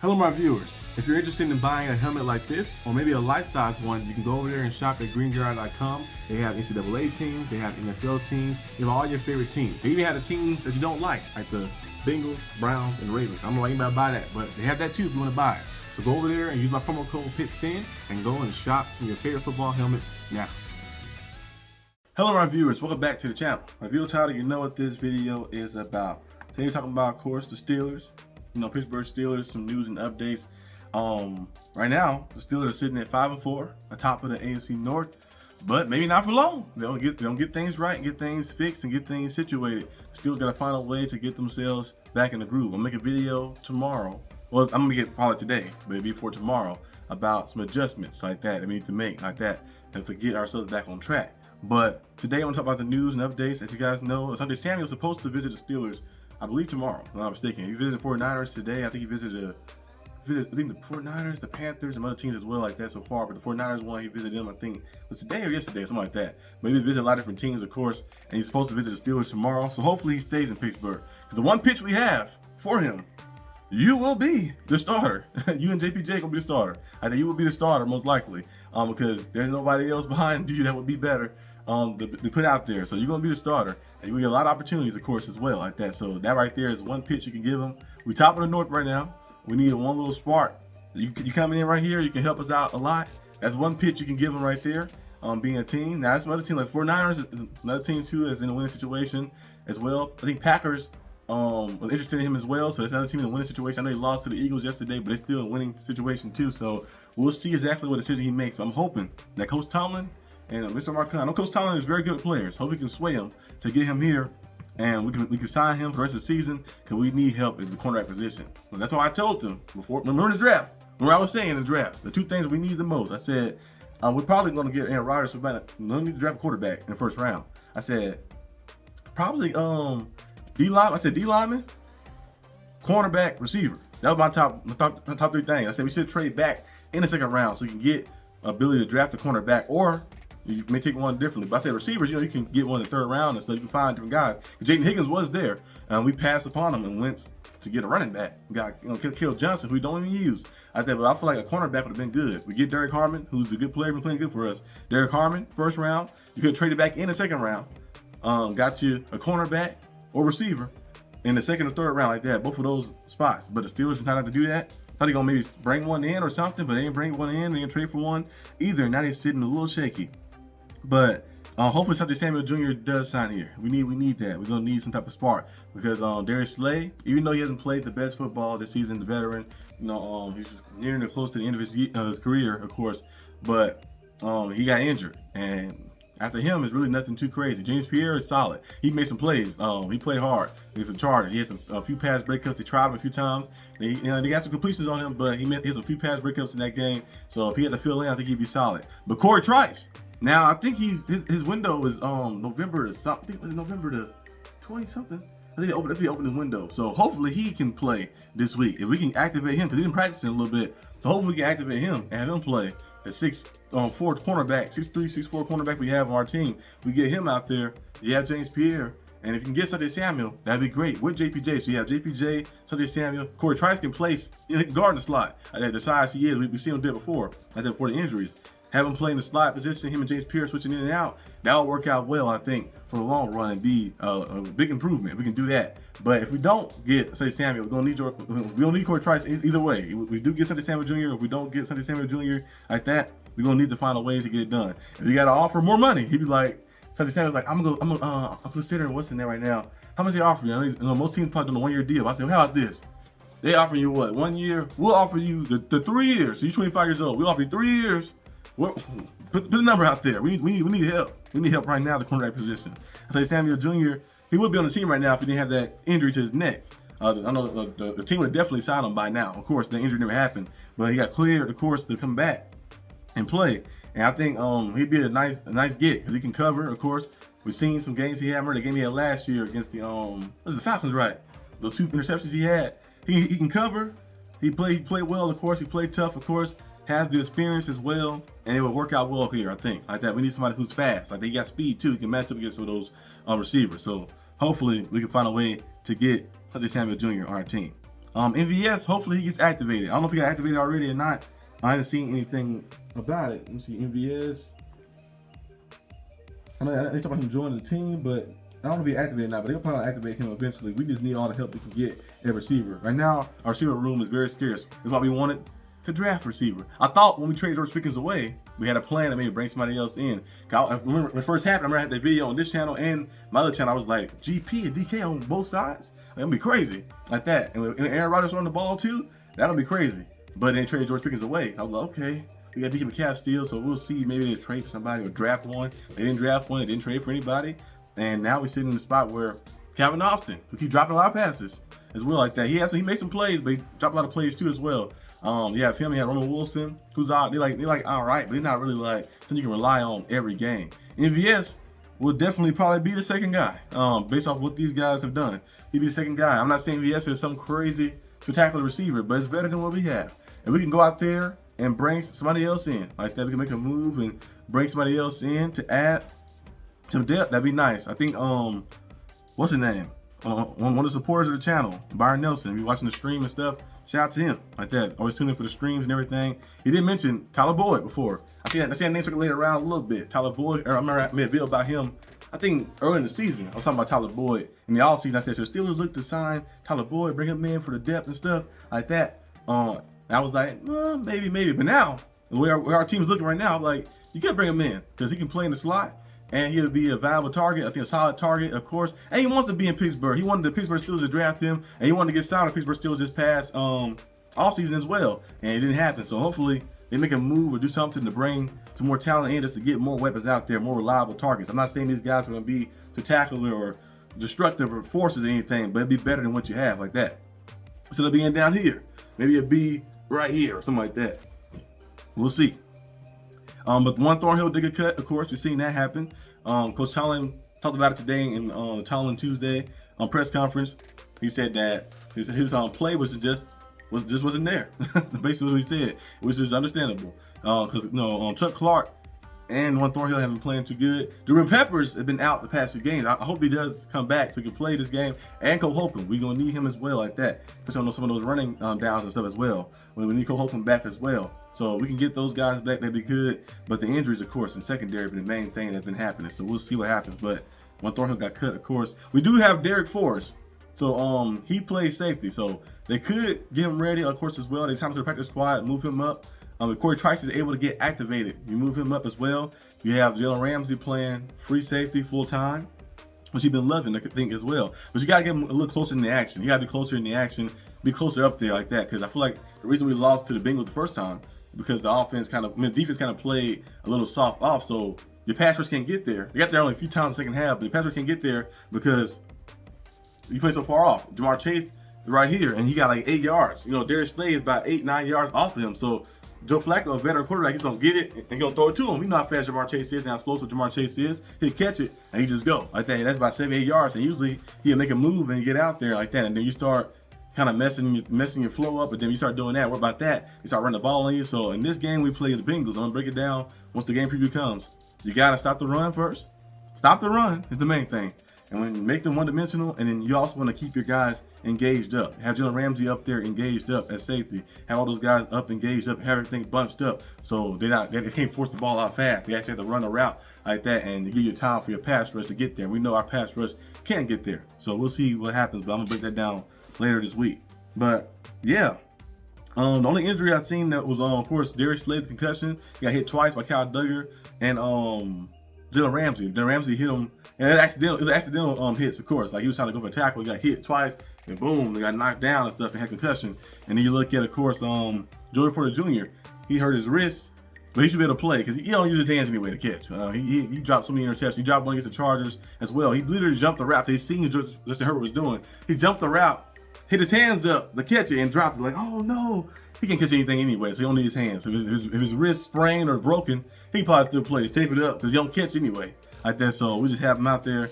Hello my viewers, if you're interested in buying a helmet like this, or maybe a life-size one, you can go over there and shop at greenguy.com. They have NCAA teams, they have NFL teams, they have all your favorite teams. They even have the teams that you don't like the Bengals, Browns, and Ravens. I'm gonna let anybody buy that, but they have that too if you want to buy it. So go over there and use my promo code PITSIN and go and shop some of your favorite football helmets now. Hello my viewers, welcome back to the channel. My video title, you know what this video is about. Today we're talking about, of course, the Steelers. Pittsburgh Steelers, some news and updates. Right now, the Steelers are sitting at 5-4, atop of the AFC North, but maybe not for long. They'll get things right and get things fixed and get things situated. The Steelers got to find a way to get themselves back in the groove. I'll make a video tomorrow. Well, I'm gonna get probably today, but it'll be for tomorrow about some adjustments like that we need to make, like that to get ourselves back on track. But today I want to talk about the news and updates. As you guys know, Asante Samuel's supposed to visit the Steelers, I believe tomorrow, if I'm not mistaken. He visited 49ers today. I think he visited the 49ers, the Panthers, and other teams as well like that so far. But the 49ers one, he visited them, I think, was today or yesterday, something like that. But he's visited a lot of different teams, of course, and he's supposed to visit the Steelers tomorrow. So hopefully he stays in Pittsburgh. Because the one pitch we have for him, you will be the starter. You and JPJ will be the starter. I think you will be the starter most likely, because there's nobody else behind you that would be better to put out there. So you're gonna be the starter, and you will get a lot of opportunities, of course, as well like that. So that right there is one pitch you can give them. We top of the North right now. We need one little spark. You coming in right here, you can help us out a lot. That's one pitch you can give them right there. Being a team. Now that's another team like 49ers, is another team too, is in a winning situation as well. I think Packers was interested in him as well, so that's another team in a winning situation. I know he lost to the Eagles yesterday, but they're still in a winning situation too. So we'll see exactly what decision he makes. But I'm hoping that Coach Tomlin and Mr. Marcon, I know Coach Tomlin is very good at players. Hope we can sway him to get him here, and we can sign him for the rest of the season, because we need help in the cornerback position. So that's what I told them before. Remember in the draft, remember I was saying in the draft, the two things we need the most. I said we're probably going to get Aaron Rodgers, so we don't need to draft a quarterback in the first round. I said probably D lineman. I said D lineman, cornerback, receiver. That was my top three things. I said we should trade back in the second round so we can get ability to draft a cornerback, or you may take one differently. But I said receivers, you can get one in the third round, and so you can find different guys. Jaden Higgins was there, and we passed upon him and went to get a running back. Got Caleb Johnson, who we don't even use. I feel like a cornerback would have been good. We get Derek Harmon, who's a good player, been playing good for us. Derek Harmon, first round. You could trade it back in the second round. Got you a cornerback or receiver in the second or third round like that. Both of those spots. But the Steelers decided not to do that. Thought they're gonna maybe bring one in or something, but they didn't bring one in. They didn't trade for one either. Now they're sitting a little shaky. But hopefully Asante Samuel Jr. does sign here. We need that. We're gonna need some type of spark, because Darius Slay, even though he hasn't played the best football this season, the veteran, he's nearing close to the end of his career, of course. But he got injured, and after him, it's really nothing too crazy. James Pierre is solid. He made some plays. He played hard. He's a charter. He had a few pass breakups. They tried him a few times. They got some completions on him, but he has a few pass breakups in that game. So if he had to fill in, I think he'd be solid. But Corey Trice, now I think his window is November to something. I think it was November to 20 something. I think they opened his window. So hopefully he can play this week. If we can activate him, because he didn't practice in a little bit. So hopefully we can activate him and have him play. The 6'4" cornerback, 6'3", 6'4" cornerback we have on our team. We get him out there. You have James Pierre, and if you can get Asante Samuel, that'd be great with JPJ. So you have JPJ, Asante Samuel, Corey Trice can place, guard in the slot. The size he is, we've seen him do it before. I think before the injuries, have him play in the slot position. Him and James Pierre switching in and out. That'll work out well, I think, for the long run and be a big improvement. We can do that. But if we don't get Asante Samuel, we don't need Corey Trice either way. We do get Asante Samuel Jr. If we don't get Asante Samuel Jr. like that, we're gonna need to find a way to get it done. If you gotta offer more money, he'd be like, Asante Samuel's like, I'm considering what's in there right now. How much they offer you? Most teams probably doing a 1 year deal. I said, well, how about this? They offer you what? 1 year? We'll offer you the 3 years. So you're 25 years old. We'll offer you 3 years. Put the number out there. We need help. We need help right now at the cornerback position. I say Samuel Jr., he would be on the team right now if he didn't have that injury to his neck. I know the team would have definitely signed him by now. Of course, the injury never happened, but he got cleared, of course, to come back and play. And I think he'd be a nice get, because he can cover. Of course, we've seen some games he had. Remember the game he had last year against the Falcons, right? Those 2 interceptions he had. He can cover. He played well, of course. He played tough, of course. Has the experience as well, and it would work out well here, I think. Like that, we need somebody who's fast. Like he got speed too. He can match up against some of those receivers. So hopefully we can find a way to get Asante Samuel Jr. on our team. MVS, hopefully he gets activated. I don't know if he got activated already or not. I haven't seen anything about it. Let me see, MVS. I know they talk about him joining the team, but I don't know if he activated or not, but they'll probably activate him eventually. We just need all the help we can get at receiver. Right now, our receiver room is very scarce. That's why we wanted to draft receiver. I thought when we traded George Pickens away, we had a plan to maybe bring somebody else in. I remember when it first happened, I remember I had that video on this channel and my other channel. I was like, GP and DK on both sides? That'd be crazy. Like that. And Aaron Rodgers on the ball too? That'll be crazy. But then traded George Pickens away. I was like, okay, we got DK McCaff still, so we'll see. Maybe they trade for somebody or draft one. They didn't draft one. They didn't trade for anybody. And now we're sitting in the spot where Calvin Austin, we keep dropping a lot of passes as well like that. He made some plays, but he dropped a lot of plays too as well. You have him, you have Roman Wilson, who's out. They're like all right, but they're not really like something you can rely on every game. MVS will definitely probably be the second guy, based off what these guys have done. He'll be the second guy. I'm not saying MVS is some crazy spectacular receiver, but it's better than what we have. And we can go out there and bring somebody else in like that. We can make a move and bring somebody else in to add some depth. That'd be nice. I think what's his name? One of the supporters of the channel, Byron Nelson. Be watching the stream and stuff. Shout out to him like that. Always tuning in for the streams and everything. He did mention Tyler Boyd before. I see that name circulated around a little bit. Tyler Boyd. I remember I made a video about him. I think early in the season, I was talking about Tyler Boyd. In the offseason, I said, so Steelers look to sign Tyler Boyd, bring him in for the depth and stuff like that. I was like, well, maybe. But now, the way our team is looking right now, like, you can't bring him in because he can play in the slot. And he'll be a valuable target, I think a solid target, of course. And he wants to be in Pittsburgh. He wanted the Pittsburgh Steelers to draft him, and he wanted to get signed to Pittsburgh Steelers this past offseason as well. And it didn't happen. So hopefully they make a move or do something to bring some more talent in just to get more weapons out there, more reliable targets. I'm not saying these guys are going to be spectacular or destructive or forces or anything, but it'd be better than what you have like that. Instead of being down here, maybe it'd be right here or something like that. We'll see. But one Thornhill did get cut, of course. We've seen that happen. Coach Tomlin talked about it today in the Tomlin Tuesday press conference. He said that his play wasn't there. Basically what he said, which is understandable. Because Chuck Clark and one Thornhill haven't been playing too good. Jabril Peppers has been out the past few games. I hope he does come back so he can play this game. And Cole Holcomb, we're gonna need him as well like that. Especially on some of those running downs and stuff as well. We need Cole Holcomb back as well. So we can get those guys back, that'd be good. But the injuries, of course, in secondary have been the main thing that's been happening. So we'll see what happens. But when Thornhill got cut, of course, we do have Derek Forrest. So he plays safety. So they could get him ready, of course, as well. They time to the practice squad, move him up. If Corey Trice is able to get activated, you move him up as well. You have Jalen Ramsey playing free safety full time, which he's been loving, I think, as well. But you got to get him a little closer in the action. You got to be closer in the action, be closer up there like that. Because I feel like the reason we lost to the Bengals the first time because the offense defense kind of played a little soft off. So your pass rush can't get there. They got there only a few times in the second half, but the pass rush can't get there because you play so far off. Jamar Chase is right here, and he got like 8 yards. Darius Slay is about 8-9 yards off of him. So Joe Flacco, a veteran quarterback, he's gonna get it and gonna throw it to him. We know how fast Jamar Chase is and how explosive Jamar Chase is. He'll catch it and he just go like that. And that's about 7-8 yards. And usually he'll make a move and get out there like that. And then you start kind of messing your flow up. But then you start doing that. What about that? You start running the ball on you. So in this game we play the Bengals. I'm gonna break it down once the game preview comes. You gotta stop the run first. Stop the run is the main thing. And when you make them one-dimensional, and then you also want to keep your guys engaged up. Have Jalen Ramsey up there engaged up at safety. Have all those guys up engaged up. Have everything bunched up so they can't force the ball out fast. They actually have to run a route like that and give you time for your pass rush to get there. We know our pass rush can't get there. So we'll see what happens, but I'm going to break that down later this week. But yeah, the only injury I've seen that was, of course, Darius Slay's concussion. He got hit twice by Kyle Duggar and Jalen Ramsey. Jalen Ramsey hit him, and it was accidental hits, of course. Like he was trying to go for a tackle, he got hit twice, and boom, they got knocked down and stuff and had concussion. And then you look at, of course, Joey Porter Jr. He hurt his wrist, but he should be able to play because he don't use his hands anyway to catch. He dropped so many interceptions. He dropped one against the Chargers as well. He literally jumped the route. He's seen Justin Herbert was doing. He jumped the route, hit his hands up to catch it, and dropped it. Like, oh no. He can't catch anything anyway, so he don't need his hands. So if his wrist sprained or broken, he probably still plays. Tape it up because he don't catch anyway like that. So we just have him out there,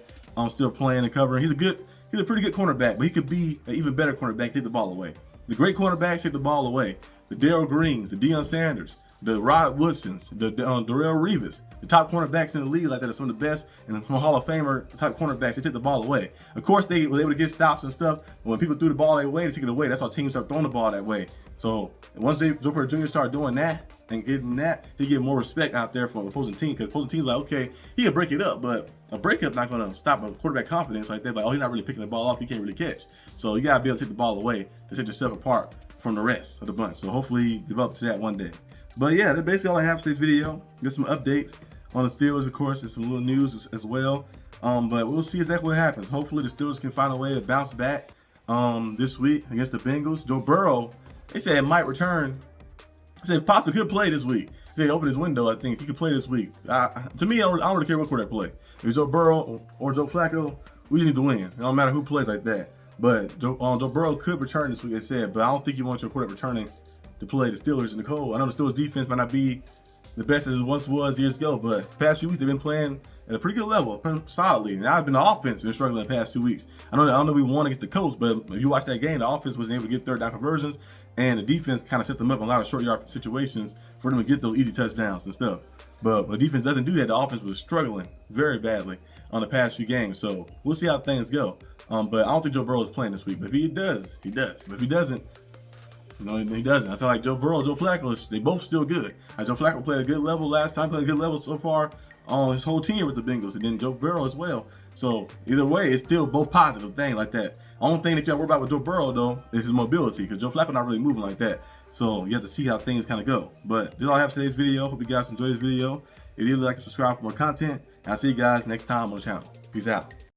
still playing and covering. He's a pretty good cornerback, but he could be an even better cornerback. Take the ball away. The great cornerbacks take the ball away. The Darrell Greens, the Deion Sanders, the Rod Woodsons, the Darrelle Revis, the top cornerbacks in the league like that are some of the best, and some Hall of Famer type cornerbacks, they took the ball away. Of course, they were able to get stops and stuff. But when people threw the ball their way, they took it away. That's how teams start throwing the ball that way. So once Joe Burrow Jr. started doing that and getting that, he get more respect out there from the opposing team, because opposing teams like, okay, he can break it up, but a breakup not going to stop a quarterback confidence like that. Like, oh, he's not really picking the ball off, he can't really catch. So you got to be able to take the ball away to set yourself apart from the rest of the bunch. So hopefully he develops to that one day. But yeah, that's basically all I have for this video. Get some updates on the Steelers, of course, and some little news as well. But we'll see exactly what happens. Hopefully the Steelers can find a way to bounce back this week against the Bengals. Joe Burrow, they said it might return. They said possibly could play this week. They opened his window, I think. He could play this week. To me, I don't really care what quarterback play. If it's Joe Burrow or Joe Flacco, we just need to win. It don't matter who plays like that. But Joe Burrow could return this week, they said. But I don't think you want your quarterback returning to play the Steelers in the cold. I know the Steelers defense might not be the best as it once was years ago, but the past few weeks they've been playing at a pretty good level, solidly. Now I've been the offense been struggling the past 2 weeks. I don't know we won against the Colts, but if you watch that game, the offense wasn't able to get third down conversions, and the defense kind of set them up in a lot of short yard situations for them to get those easy touchdowns and stuff. But when the defense doesn't do that, the offense was struggling very badly on the past few games. So we'll see how things go. But I don't think Joe Burrow is playing this week. But if he does, he does. But if he doesn't, he doesn't. I feel like Joe Burrow, Joe Flacco, they both still good. Joe Flacco played a good level last time, played a good level so far on his whole team with the Bengals, and then Joe Burrow as well. So either way, it's still both positive thing like that. Only thing that you have to worry about with Joe Burrow though is his mobility, because Joe Flacco not really moving like that. So you have to see how things kind of go. But that's all I have for today's video. Hope you guys enjoyed this video. If you like and subscribe for more content, and I'll see you guys next time on the channel. Peace out.